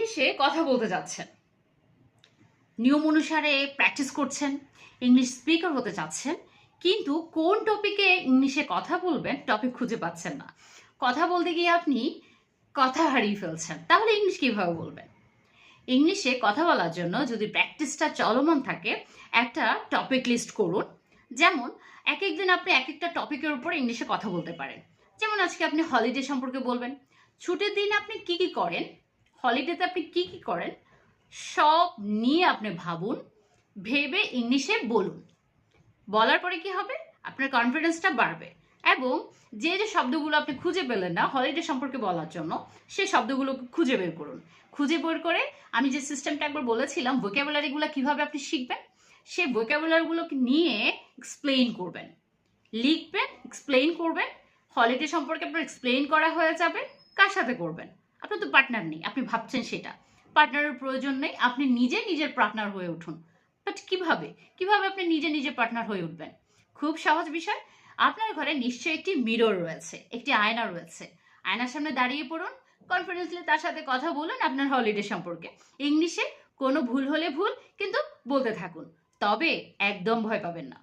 ইংলিশে কথা বলতে যাচ্ছেন, নিয়ম অনুসারে প্র্যাকটিস করছেন, ইংলিশ স্পিকার হতে চাচ্ছেন, কিন্তু কোন টপিকে ইংলিশে কথা বলবেন টপিক খুঁজে পাচ্ছেন না। কথা বলতে গিয়ে আপনি কথা হারিয়ে ফেলছেন, তাহলে ইংলিশ কিভাবে বলবেন? ইংলিশে কথা বলার জন্য যদি প্র্যাকটিসটা চলমান থাকে, একটা টপিক লিস্ট করুন। যেমন এক এক দিন আপনি এক একটা টপিকের উপর ইংলিশে কথা বলতে পারেন। যেমন আজকে আপনি হলিডে সম্পর্কে বলবেন, ছুটির দিন আপনি কি কি করেন, হলিডেতে আপনি কি কি করেন, সব নিয়ে আপনি ভাবুন, ভেবে ইংলিশে বলুন। বলার পরে কি হবে, আপনার কনফিডেন্সটা বাড়বে এবং যে যে শব্দগুলো আপনি খুঁজে পেলেন না হলিডে সম্পর্কে বলার জন্য, সেই শব্দগুলো খুঁজে বের করুন। খুঁজে বের করে আমি যে সিস্টেমটা একবার বলেছিলাম ভোকাবুলারিগুলো কিভাবে আপনি শিখবেন, সেই ভোকাবুলারিগুলোকে নিয়ে এক্সপ্লেইন করবেন, লিখবেন, এক্সপ্লেইন করবেন। হলিডে সম্পর্কে আপনার এক্সপ্লেইন করা হয়ে যাবে। কার সাথে করবেন? আপনার তো পার্টনার নেই, আপনি ভাবছেন সেটা। পার্টনারের প্রয়োজন নেই, আপনি নিজে নিজের পার্টনার হয়ে উঠুন। বাট কিভাবে কিভাবে আপনি নিজে নিজে পার্টনার হয়ে উঠবেন? খুব সহজ বিষয়। আপনার ঘরে নিশ্চয়ই একটি মিরর রয়েছে, একটি আয়না রয়েছে। আয়নার সামনে দাঁড়িয়ে পড়ুন, কনফিডেন্সলি তার সাথে কথা বলুন আপনার হলিডে সম্পর্কে ইংলিশে। কোনো ভুল হলে ভুল, কিন্তু বলতে থাকুন, তবে একদম ভয় পাবেন না।